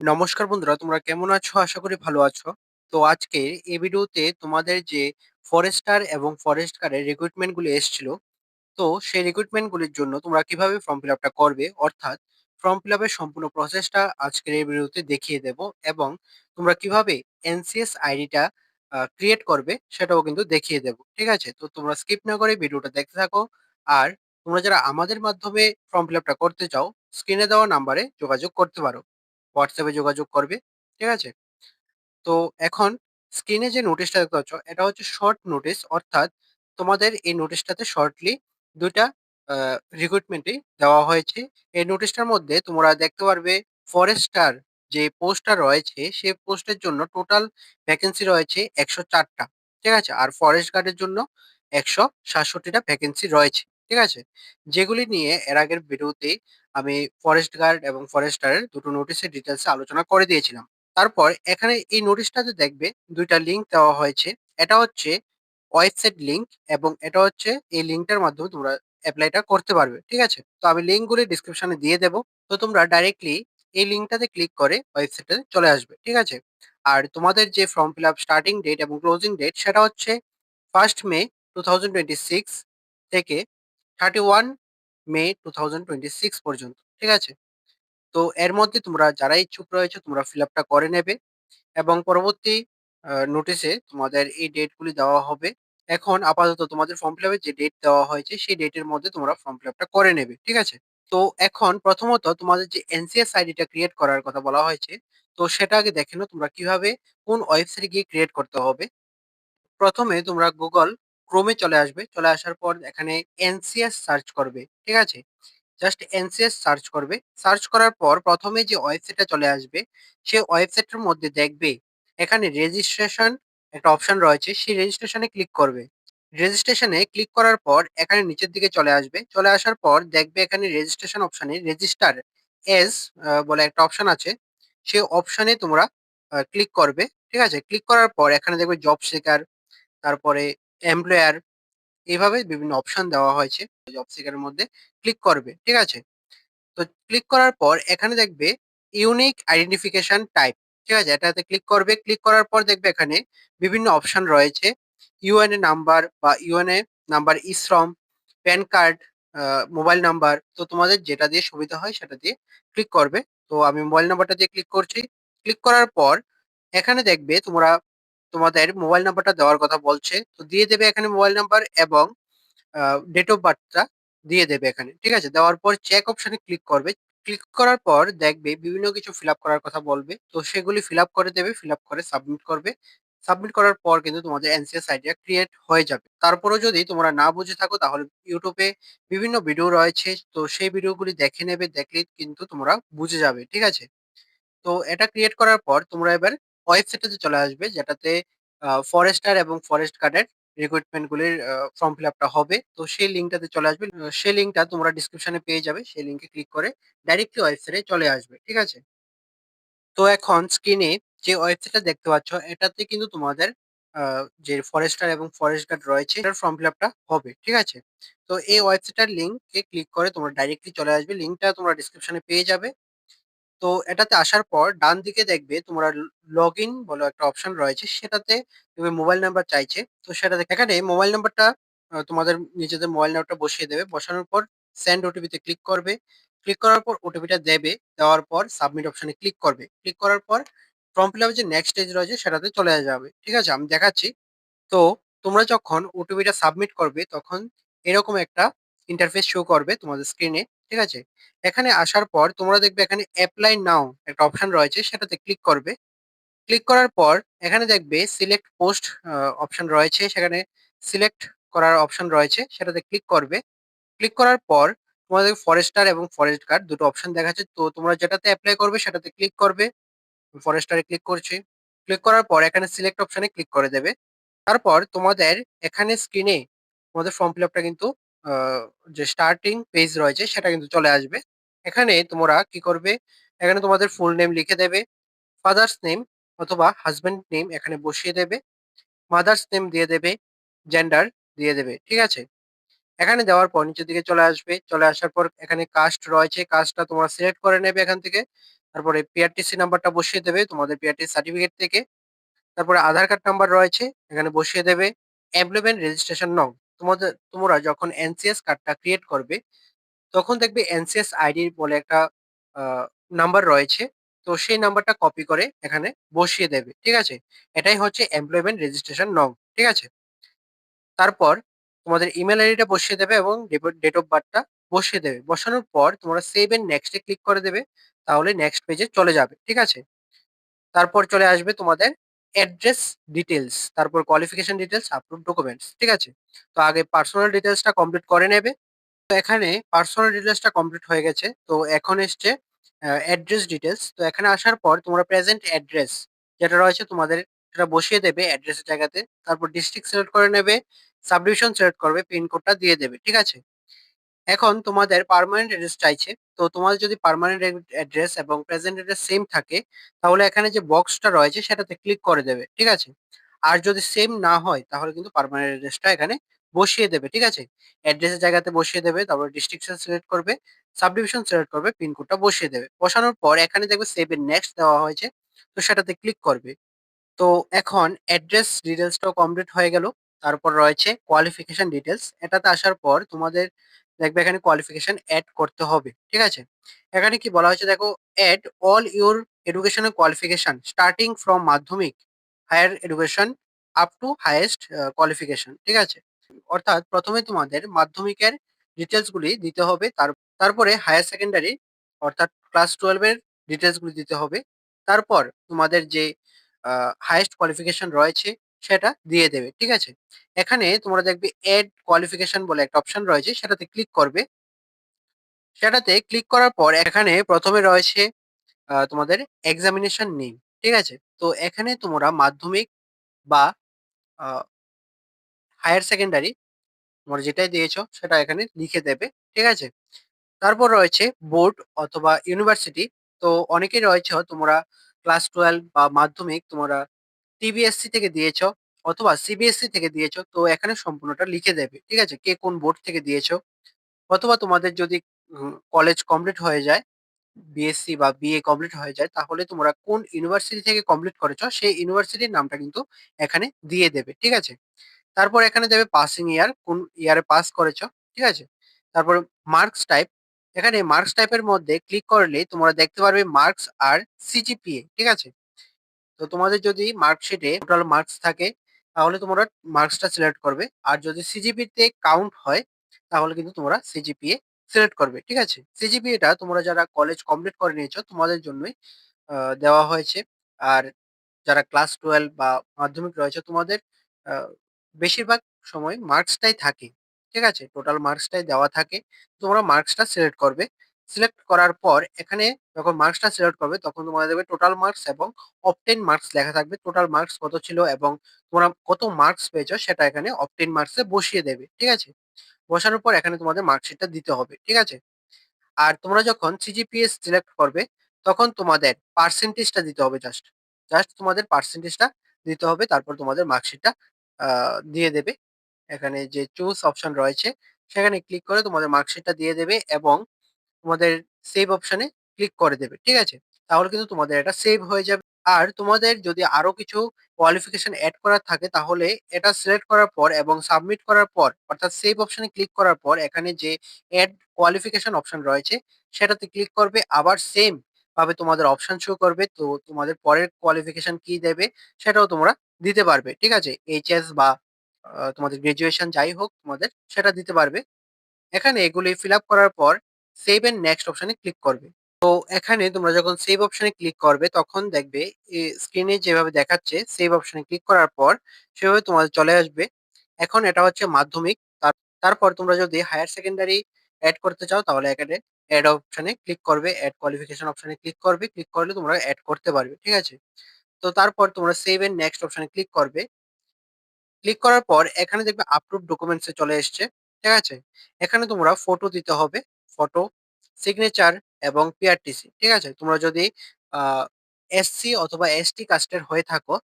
নমস্কার বন্ধুরা, তোমরা কেমন আছো? আশা করি ভালো আছো। তো আজকে এই ভিডিওতে তোমাদের যে ফরেস্টার এবং ফরেস্ট গার্ডের রিক্রুটমেন্ট গুলি এসেছিল, তো সেই রিক্রুটমেন্ট গুলির জন্য তোমরা কিভাবে ফর্ম ফিল আপটা করবে, অর্থাৎ ফর্ম ফিল আপের সম্পূর্ণ প্রসেসটা আজকের এই ভিডিওতে দেখিয়ে দেব। এবং তোমরা কিভাবে এনসিএস আইডিটা ক্রিয়েট করবে সেটাও কিন্তু দেখিয়ে দেব। ঠিক আছে, তো তোমরা স্কিপ না করে ভিডিওটা দেখতে থাকো। আর তোমরা যারা আমাদের মাধ্যমে ফর্ম ফিল আপটা করতে চাও, স্ক্রিনে দেওয়া নাম্বারে যোগাযোগ করতে পারো, হোয়াটসঅ্যাপে যোগাযোগ করবে। ঠিক আছে, তো এখন স্ক্রিনে যে নোটিশটা দেখতে পাচ্ছ, এটা হচ্ছে শর্ট নোটিশ, অর্থাৎ তোমাদের এই নোটিশটাতে শর্টলি দুইটা রিক্রুটমেন্টই দেওয়া হয়েছে। এই নোটিশটার মধ্যে তোমরা দেখতে পারবে ফরেস্টার যে পোস্টটা রয়েছে সেই পোস্টের জন্য টোটাল ভ্যাকেন্সি রয়েছে 104টা। ঠিক আছে, আর ফরেস্ট গার্ডের জন্য 167টা ভ্যাকেন্সি রয়েছে। ঠিক আছে, যেগুলি নিয়ে এর আগের ভিডিওতে আমি ফরেস্ট গার্ড এবং ফরেস্টারের দুটো নোটিশের ডিটেলসে আলোচনা করে দিয়েছিলাম। তারপর এখানে এই নোটিশটাতে দেখবে দুইটা লিংক দেওয়া হয়েছে। এটা হচ্ছে ওয়েবসাইট লিংক এবং এটা হচ্ছে এই লিংকটার মাধ্যমে তোমরা অ্যাপ্লাইটা করতে পারবে। ঠিক আছে, তো আমি লিংকগুলি ডিসক্রিপশনে দিয়ে দেবো, তো তোমরা ডাইরেক্টলি এই লিংকটাতে ক্লিক করে ওয়েবসাইটে চলে আসবে। ঠিক আছে, আর তোমাদের যে form fill up starting date এবং ক্লোজিং ডেট সেটা হচ্ছে 1 মে 2026 থেকে 31 মে 2026 পর্যন্ত। ঠিক আছে, তো এর মধ্যে তোমরা যারা ইচ্ছুক রয়েছে তোমরা ফিল আপটা করে নেবে এবং পরবর্তী নোটিশে তোমাদের এই ডেটগুলি দেওয়া হবে। এখন আপাতত তোমাদের ফর্ম ফিল আপের যে ডেট দেওয়া হয়েছে সেই ডেটের মধ্যে তোমরা ফর্ম ফিল আপটা করে নেবে। ঠিক আছে, তো এখন প্রথমত তোমাদের যে এনসিএস আইডিটা ক্রিয়েট করার কথা বলা হয়েছে, তো সেটা আগে দেখে নাও তোমরা কিভাবে কোন ওয়েবসাইটে গিয়ে ক্রিয়েট করতে হবে। প্রথমে তোমরা গুগল ক্রোমে চলে আসবে, চলে আসার পর এখানে এনসিএস সার্চ করবে। ঠিক আছে, জাস্ট এনসিএস সার্চ করবে। সার্চ করার পর প্রথমে যে ওয়েবসাইটটা চলে আসবে সেই ওয়েবসাইটের মধ্যে দেখবে এখানে রেজিস্ট্রেশন একটা অপশন রয়েছে, সেই রেজিস্ট্রেশনে ক্লিক করবে। রেজিস্ট্রেশনে ক্লিক করার পর এখানে নিচের দিকে চলে আসবে, চলে আসার পর দেখবে এখানে রেজিস্ট্রেশন অপশনে রেজিস্টার এজ বলে একটা অপশন আছে, সেই অপশনে তোমরা ক্লিক করবে। ঠিক আছে, ক্লিক করার পর এখানে দেখবে জব সিকার, তারপরে এমপ্লয়ার, এইভাবে বিভিন্ন অপশন দেওয়া হয়েছে। জব সিকারের মধ্যে ক্লিক করবে। ঠিক আছে, তো ক্লিক করার পর এখানে দেখবে ইউনিক আইডেন্টিফিকেশন টাইপ। ঠিক আছে, এটাতে ক্লিক করবে। ক্লিক করার পর দেখবে এখানে বিভিন্ন অপশন রয়েছে, ইউএনএ নাম্বার বা UAN number, eShram, PAN card, mobile number. তো তোমাদের যেটা দিয়ে সুবিধা হয় সেটা দিয়ে ক্লিক করবে। তো আমি মোবাইল নাম্বারটা দিয়ে ক্লিক করছি। ক্লিক করার পর এখানে দেখবে তোমরা তোমাদের মোবাইল নাম্বারটা দেওয়ার কথা বলছে, তো দিয়ে দেবে এখানে মোবাইল নাম্বার এবং ডেট অফ বার্থটা দিয়ে দেবে এখানে। ঠিক আছে, দেওয়ার পর চেক অপশনে ক্লিক করবে। ক্লিক করার পর দেখবে বিভিন্ন কিছু ফিল আপ করার কথা বলবে, তো সেগুলি ফিল আপ করে দেবে, ফিল আপ করে সাবমিট করবে। সাবমিট করার পর কিন্তু তোমাদের এনসিএস আইডিয়া ক্রিয়েট হয়ে যাবে। তারপরেও যদি তোমরা না বুঝে থাকো তাহলে ইউটিউবে বিভিন্ন ভিডিও রয়েছে, তো সেই ভিডিওগুলি দেখে নেবে, দেখলেই কিন্তু তোমরা বুঝে যাবে। ঠিক আছে, তো এটা ক্রিয়েট করার পর তোমরা এবার ওয়েবসাইটে চলে আসবে, যেটাতে ফরেস্টার এবং ফরেস্ট গার্ডের রিক্রুটমেন্ট গুলির ফর্ম ফিল আপটা হবে। তো সেই লিঙ্কটাতে চলে আসবে, সেই লিঙ্কটা তোমরা ডিসক্রিপশনে পেয়ে যাবে, সেই লিঙ্কে ক্লিক করে ডাইরেক্টলি ওয়েবসাইটে চলে আসবে। ঠিক আছে, তো এখন স্ক্রিনে যে ওয়েবসাইটটা দেখতে পাচ্ছ এটাতে কিন্তু তোমাদের যে ফরেস্টার এবং ফরেস্ট গার্ড রয়েছে এটার ফর্ম ফিল আপটা হবে। ঠিক আছে, তো এই ওয়েবসাইটটার লিঙ্কে ক্লিক করে তোমরা ডাইরেক্টলি চলে আসবে, লিঙ্কটা তোমরা ডিসক্রিপশনে পেয়ে যাবে। তো এটাতে আসার পর ডান দিকে দেখবে তোমরা লগ ইন বলে একটা অপশন রয়েছে, সেটাতে তুমি মোবাইল নাম্বার চাইছে। তো সেটাতে এখানে মোবাইল নাম্বারটা তোমাদের নিজেদের মোবাইল নাম্বারটা বসিয়ে দেবে, বসানোর পর সেন্ড ওটিপিতে ক্লিক করবে। ক্লিক করার পর ওটিপিটা দেবে, দেওয়ার পর সাবমিট অপশনে ক্লিক করবে। ক্লিক করার পর ফর্ম ফিল আপের যে নেক্সট স্টেজ রয়েছে সেটাতে চলে যাবে। ঠিক আছে, আমি দেখাচ্ছি। তো তোমরা যখন ওটিপিটা সাবমিট করবে তখন এরকম একটা ইন্টারফেস শো করবে তোমাদের স্ক্রিনে। ঠিক আছে, এখানে আসার পর তোমরা দেখবে এখানে অ্যাপ্লাই নাও একটা অপশন রয়েছে, সেটাতে ক্লিক করবে। ক্লিক করার পর এখানে দেখবে সিলেক্ট পোস্ট অপশন রয়েছে, সেখানে সিলেক্ট করার অপশন রয়েছে, সেটাতে ক্লিক করবে। ক্লিক করার পর তোমাদের ফরেস্টার এবং ফরেস্ট গার্ড দুটো অপশন দেখাচ্ছে, তো তোমরা যেটাতে অ্যাপ্লাই করবে সেটাতে ক্লিক করবে। ফরেস্টারে ক্লিক করছি। ক্লিক করার পর এখানে সিলেক্ট অপশনে ক্লিক করে দেবে। তারপর তোমাদের এখানে স্ক্রিনে তোমাদের ফর্ম ফিল আপটা কিন্তু আহ, যে স্টার্টিং পেজ রয়েছে সেটা কিন্তু চলে আসবে। এখানে তোমরা কি করবে, এখানে তোমাদের ফুল নেম লিখে দেবে, ফাদার্স নেম অথবা হাজবেন্ড নেম এখানে বসিয়ে দেবে, মাদার্স নেম দিয়ে দেবে, জেন্ডার দিয়ে দেবে। ঠিক আছে, এখানে দেওয়ার পর নিচের দিকে চলে আসবে, চলে আসার পর এখানে কাস্ট রয়েছে, কাস্টটা তোমরা সিলেক্ট করে নেবে এখান থেকে। তারপরে পিআরটিসি নাম্বারটা বসিয়ে দেবে তোমাদের পিআরটিসি সার্টিফিকেট থেকে। তারপরে আধার কার্ড নাম্বার রয়েছে, এখানে বসিয়ে দেবে। এমপ্লয়মেন্ট রেজিস্ট্রেশন নং, তোমরা যখন এনসিএস কার্ডটা ক্রিয়েট করবে তখন দেখবে এনসিএস আইডি বলে একটা নাম্বার রয়েছে। তো সেই নাম্বারটা কপি করে এখানে বসিয়ে দেবে, ঠিক আছে। এটাই হচ্ছে এমপ্লয়মেন্ট রেজিস্ট্রেশন নং, ঠিক আছে। তারপর তোমাদের ইমেল আইডিটা বসিয়ে দেবে এবং ডেট অফ বার্থটা বসিয়ে দেবে। বসানোর পর তোমরা সেভ এন্ড নেক্সটে ক্লিক করে দেবে, তাহলে নেক্সট পেজে চলে যাবে, ঠিক আছে। তারপর চলে আসবে তোমাদের অ্যাড্রেস ডিটেলস, তারপর কোয়ালিফিকেশন ডিটেলস, আপলোড ডকুমেন্টস, ঠিক আছে। তো আগে পার্সোনাল ডিটেলসটা কমপ্লিট করে নেবে। তো এখানে পার্সোনাল ডিটেলসটা কমপ্লিট হয়ে গেছে, তো এখন এসছে অ্যাড্রেস ডিটেলস। তো এখানে আসার পর তোমরা প্রেজেন্ট অ্যাড্রেস যেটা রয়েছে তোমাদের সেটা বসিয়ে দেবে অ্যাড্রেসের জায়গাতে। তারপর ডিস্ট্রিক্ট সিলেক্ট করে নেবে, সাবডিভিশন সিলেক্ট করবে, পিন কোডটা দিয়ে দেবে, ঠিক আছে। এখন তোমাদের পার্মানেন্ট অ্যাড্রেস চাইছে। তো তোমাদের যদি পার্মানেন্ট অ্যাড্রেস এবং প্রেজেন্ট অ্যাড্রেস সেম থাকে তাহলে এখানে যে বক্সটা রয়েছে সেটাতে ক্লিক করে দেবে, ঠিক আছে। আর যদি সেম না হয় তাহলে কিন্তু পার্মানেন্ট অ্যাড্রেসটা এখানে বসিয়ে দেবে, ঠিক আছে। অ্যাড্রেসের জায়গাতে বসিয়ে দেবে, তারপর ডিস্ট্রিক্টশন সিলেক্ট করবে, সাবডিভিশন সিলেক্ট করবে, পিনকোডটা বসিয়ে দেবে। বসানোর পর এখানে দেখবে সেভ এন্ড নেক্সট দেওয়া হয়েছে, তো সেটাতে ক্লিক করবে। তো এখন অ্যাড্রেস ডিটেলসটাও কমপ্লিট হয়ে গেল। তারপর রয়েছে কোয়ালিফিকেশন ডিটেলস, এটাতে আসার পর তোমাদের দেখবে এখানে কোয়ালিফিকেশন অ্যাড করতে হবে, ঠিক আছে। এখানে কি বলা হয়েছে দেখো, add all your educational qualification starting from Madhyamik, higher education up to highest qualification, ঠিক আছে। অর্থাৎ প্রথমে তোমাদের মাধ্যমিকের ডিটেলস গুলি দিতে হবে, তারপরে হায়ার সেকেন্ডারি অর্থাৎ ক্লাস 12 এর ডিটেলস গুলি দিতে হবে। তারপর তোমাদের যে হাইয়েস্ট কোয়ালিফিকেশন রয়েছে সেটা দিয়ে দেবে, ঠিক আছে। এখানে তোমরা দেখবে এড কোয়ালিফিকেশন বলে একটা অপশন রয়েছে, সেটাতে ক্লিক করবে। সেটাতে ক্লিক করার পর এখানে প্রথমে রয়েছে তোমাদের এক্সামিনেশন নেম, ঠিক আছে। তো এখানে তোমরা মাধ্যমিক বা হায়ার সেকেন্ডারি তোমরা যেটাই দিয়েছো সেটা এখানে লিখে দেবে, ঠিক আছে। তারপর রয়েছে বোর্ড অথবা ইউনিভার্সিটি। তো অনেকেই রয়েছে তোমরা ক্লাস 12 বা মাধ্যমিক তোমরা টিবিএসসি থেকে দিয়েছো অথবা সিবিএসসি থেকে দিয়েছো, তো এখানে সম্পূর্ণটা লিখে দেবে, ঠিক আছে, কে কোন বোর্ড থেকে দিয়েছো। অথবা তোমাদের যদি কলেজ কমপ্লিট হয়ে যায়, বিএসসি বা বিএ কমপ্লিট হয়ে যায়, তাহলে তোমরা কোন ইউনিভার্সিটি থেকে কমপ্লিট করেছো সেই ইউনিভার্সিটির নামটা কিন্তু এখানে দিয়ে দেবে, ঠিক আছে। তারপর এখানে দেবে পাসিং ইয়ার, কোন ইয়ারে পাস করেছো, ঠিক আছে। তারপর মার্কস টাইপ, এখানে মার্কস টাইপের মধ্যে ক্লিক করলে তোমরা দেখতে পারবে মার্কস আর সিজিপিএ, ঠিক আছে। তো তোমাদের যদি মার্কশিটে টোটাল মার্কস থাকে তাহলে তোমরা মার্কসটা সিলেক্ট করবে, আর যদি সিজিপি তে কাউন্ট হয় তাহলে কিন্তু তোমরা সিজিপিএ সিলেক্ট করবে, ঠিক আছে। সিজিপিএটা তোমরা যারা কলেজ কমপ্লিট করে নিয়েছো তোমাদের জন্যই দেওয়া হয়েছে। আর যারা ক্লাস 12 বা মাধ্যমিক রয়েছে তোমাদের আহ, বেশিরভাগ সময় মার্কসটাই থাকে, ঠিক আছে, টোটাল মার্কসটাই দেওয়া থাকে। তোমরা মার্কসটা সিলেক্ট করবে। সিলেক্ট করার পর এখানে যখন মার্কসটা সিলেক্ট করবে তখন তোমাদের দেবে টোটাল মার্কস এবং অবটেন মার্কস লেখা থাকবে, টোটাল মার্কস কত ছিল এবং তোমরা কত মার্কস পেয়েছো সেটা এখানে অবটেন মার্কসে বসিয়ে দেবে, ঠিক আছে। বসানোর পর এখানে তোমাদের মার্কশিটটা দিতে হবে, ঠিক আছে। আর তোমরা যখন সিজিপিএ সিলেক্ট করবে তখন তোমাদের পার্সেন্টেজটা দিতে হবে, জাস্ট জাস্ট তোমাদের পার্সেন্টেজটা দিতে হবে। তারপর তোমাদের মার্কশিটটা দিয়ে দেবে। এখানে যে চুজ অপশন রয়েছে সেখানে ক্লিক করে তোমাদের মার্কশিটটা দিয়ে দেবে এবং তোমাদের সেভ অপশনে ক্লিক করে দেবে, ঠিক আছে। তাহলে কিন্তু তোমাদের এটা সেভ হয়ে যাবে। আর তোমাদের যদি আরো কিছু কোয়ালিফিকেশন অ্যাড করার থাকে তাহলে এটা সিলেক্ট করার পর এবং সাবমিট করার পর অর্থাৎ সেভ অপশনে ক্লিক করার পর এখানে যে অ্যাড কোয়ালিফিকেশন অপশন রয়েছে সেটাতে ক্লিক করবে, আবার সেম ভাবে তোমাদের অপশন শো করবে। তো তোমাদের পরের কোয়ালিফিকেশন কি দেবে সেটাও তোমরা দিতে পারবে, ঠিক আছে। এইচএস বা তোমাদের গ্রাজুয়েশন যাই হোক তোমাদের সেটা দিতে পারবে। এখানে এগুলি ফিল আপ করার পর সেভ এন্ড নেক্সট অপশনে ক্লিক করবে। তো এখানে তোমরা যখন সেভ অপশনে ক্লিক করবে তখন দেখবে স্ক্রিনে যেভাবে দেখাচ্ছে সেভ অপশনে ক্লিক করার পর সেভাবে তোমাদের চলে আসবে। এখন এটা হচ্ছে মাধ্যমিক। তারপর তোমরা যদি হায়ার সেকেন্ডারি অ্যাড করতে চাও তাহলে এখানে অ্যাড অপশনে ক্লিক করবে, অ্যাড কোয়ালিফিকেশন অপশনে ক্লিক করবে, ক্লিক করলে তোমরা অ্যাড করতে পারবে, ঠিক আছে। তো তারপর তোমরা সেভ এন্ড নেক্সট অপশনে ক্লিক করবে। ক্লিক করার পর এখানে দেখবে আপলোড ডকুমেন্টস এ চলে এসছে, ঠিক আছে। এখানে তোমরা ফটো দিতে হবে, ফটো, সিগনেচার এবং পিআরটিসি, ঠিক আছে। তোমরা যদি এসসি অথবা এসটি কাস্টের হয়ে থাকো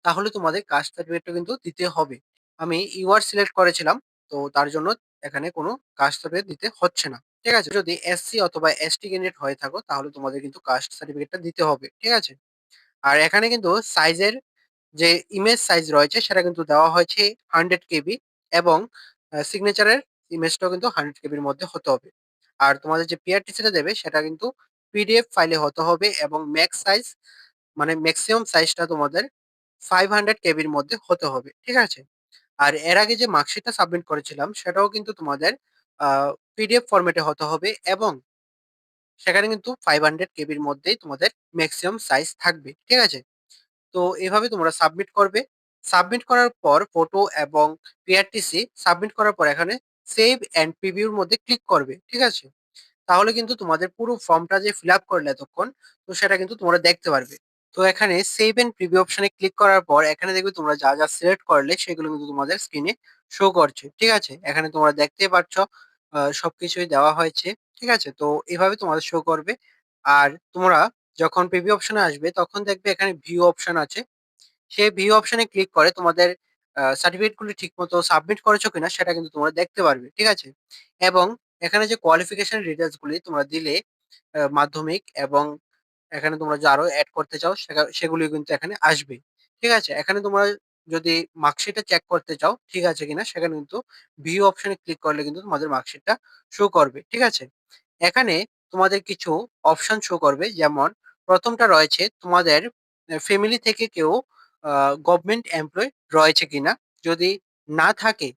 তাহলে তোমাদের কাস্ট সার্টিফিকেটটা কিন্তু দিতে হবে। আমি ইউআর সিলেক্ট করেছিলাম, তো তার জন্য এখানে কোনো কাস্ট সার্টিফিকেট দিতে হচ্ছে না। ঠিক আছে? যদি এসসি অথবা এসটি ক্যান্ডিডেট হয়ে থাকো তাহলে তোমাদের কিন্তু কাস্ট সার্টিফিকেটটা দিতে হবে। ঠিক আছে? আর এখানে কিন্তু সাইজের যে ইমেজ সাইজ রয়েছে সেটা কিন্তু দেওয়া হয়েছে 100 কেবি এবং সিগনেচারের ইমেজটাও কিন্তু 100 কেবির মধ্যে হতে হবে। আর তোমাদের যে পিআরটিসিটা দেবে সেটা কিন্তু পিডিএফ ফাইলে হতে হবে এবং ম্যাক্স সাইজ মানে ম্যাক্সিমাম সাইজটা তোমাদের 500 কেবির মধ্যে হতে হবে। ঠিক আছে? আর এর আগে যে মার্কশিটটা সাবমিট করেছিলাম সেটাও কিন্তু তোমাদের আ পিডিএফ ফরম্যাটে হতে হবে এবং সেখানে কিন্তু 500 কেবির মধ্যেই তোমাদের মেক্সিমাম সাইজ থাকবে। ঠিক আছে? তো এভাবে তোমরা সাবমিট করবে। সাবমিট করার পর ফটো এবং পিআরটিসি সাবমিট করার পর এখানে সেভ অ্যান্ড প্রিভিউ এর মধ্যে ক্লিক করবে। ঠিক আছে? তাহলে কিন্তু তোমাদের পুরো ফর্মটা যে ফিল আপ করলে এতক্ষণ, তো সেটা কিন্তু তোমরা দেখতে পারবে। তো এখানে সেভ এন্ড প্রিভিউ অপশনে ক্লিক করার পর এখানে দেখবে তোমরা যা, যা সিলেক্ট করলে সেগুলো কিন্তু তোমাদের স্ক্রিনে শো করছে। ঠিক আছে? এখানে তোমরা দেখতেই পাচ্ছ সবকিছুই দেওয়া হয়েছে। ঠিক আছে? তো এভাবে তোমাদের শো করবে। আর তোমরা যখন প্রিভিউ অপশনে আসবে তখন দেখবে এখানে ভিউ অপশন আছে। সেই ভিউ অপশনে ক্লিক করে তোমাদের সার্টিফিকেট গুলি ঠিকমতো সাবমিট করেছো কিনা সেটা কিন্তু তোমরা দেখতে পারবে। ঠিক আছে? এবং এখানে যে কোয়ালিফিকেশন ডিটেইলস গুলি তোমরা দিলে মাধ্যমিক এবং এখানে তোমরা যে আরো এড করতে চাও সেগুলি কিন্তু এখানে আসবে। ঠিক আছে? এখানে তোমরা যদি মার্কশিটটা চেক করতে চাও ঠিক আছে কিনা সেখানে কিন্তু ভিউ অপশনে ক্লিক করলে কিন্তু তোমাদের মার্কশিটটা শো করবে। ঠিক আছে? এখানে তোমাদের কিছু অপশন শো করবে যেমন ১ম টা রয়েছে তোমাদের ফ্যামিলি থেকে কেউ গভর্নমেন্ট এমপ্লয়ি রয়েছে কিনা? যদি না থাকে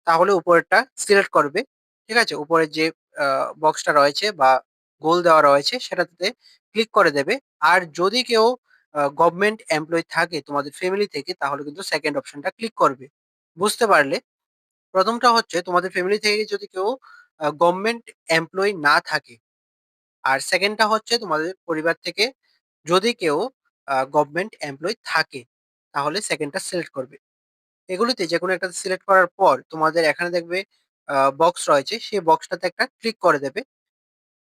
তাহলে উপরেরটা সিলেক্ট করবে। ঠিক আছে? উপরের যে বক্সটা রয়েছে বা গোল দেওয়া রয়েছে সেটাতে ক্লিক করে দেবে। আর যদি কেউ গভর্নমেন্ট এমপ্লয়ি থাকে তোমাদের ফ্যামিলি থেকে তাহলে কিন্তু 2nd অপশনটা ক্লিক করবে। বুঝতে পারলে? ১ম টা হচ্ছে তোমাদের ফ্যামিলি থেকে যদি কেউ গভর্নমেন্ট এমপ্লয়ি না থাকে। আর 2nd টা হচ্ছে তোমাদের পরিবার থেকে যদি কেউ গভর্নমেন্ট এমপ্লয়ি থাকে তাহলে 2nd টা সিলেক্ট করবে। এগুলিতে যেকোনো একটা সিলেক্ট করার পর তোমাদের এখানে দেখবে বক্স রয়েছে সেই বক্সটাতে একটা ক্লিক করে দেবে।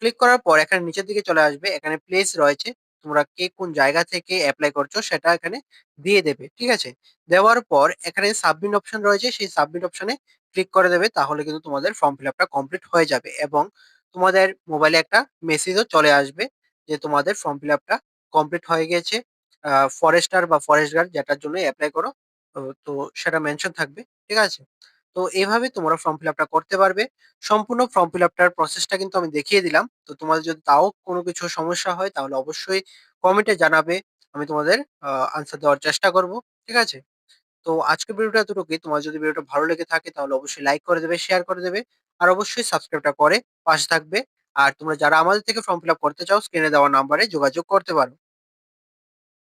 ক্লিক করার পর এখানে নিচের দিকে চলে আসবে। এখানে প্লেস রয়েছে। তোমরা কে কোন জায়গা থেকে এপ্লাই করছো সেটা এখানে দিয়ে দেবে। ঠিক আছে? দেওয়ার পর এখানে সাবমিট অপশন রয়েছে। সেই সাবমিট অপশনে ক্লিক করে দেবে। তাহলে কিন্তু তোমাদের ফর্ম ফিল আপটা কমপ্লিট হয়ে যাবে এবং তোমাদের মোবাইলে একটা মেসেজও চলে আসবে যে তোমাদের ফর্ম ফিল আপটা কমপ্লিট হয়ে গিয়েছে। ফরেস্টার বা ফরেস্ট গার্ড যেটার জন্য এপ্লাই করো তো সেটা মেনশন থাকবে। ঠিক আছে? তো এভাবে তোমরা ফর্ম ফিল আপটা করতে পারবে। সম্পূর্ণ ফর্ম ফিল আপটার প্রসেসটা কিন্তু আমি দেখিয়ে দিলাম। তো তোমাদের যদি তাও কোনো কিছু সমস্যা হয় তাহলে অবশ্যই কমেন্টে জানাবে। আমি তোমাদের আনসার দেওয়ার চেষ্টা করব। ঠিক আছে? তো আজকের ভিডিওটা এতটুকুই। তোমার যদি ভিডিওটা ভালো লেগে থাকে তাহলে অবশ্যই লাইক করে দেবে, শেয়ার করে দেবে। আর অবশ্যই সাবস্ক্রাইবটা করে পাশে থাকবে। আর তোমরা যারা আমাদের থেকে ফর্ম ফিল আপ করতে চাও স্ক্রিনে দেওয়া নাম্বারে যোগাযোগ করতে পারো।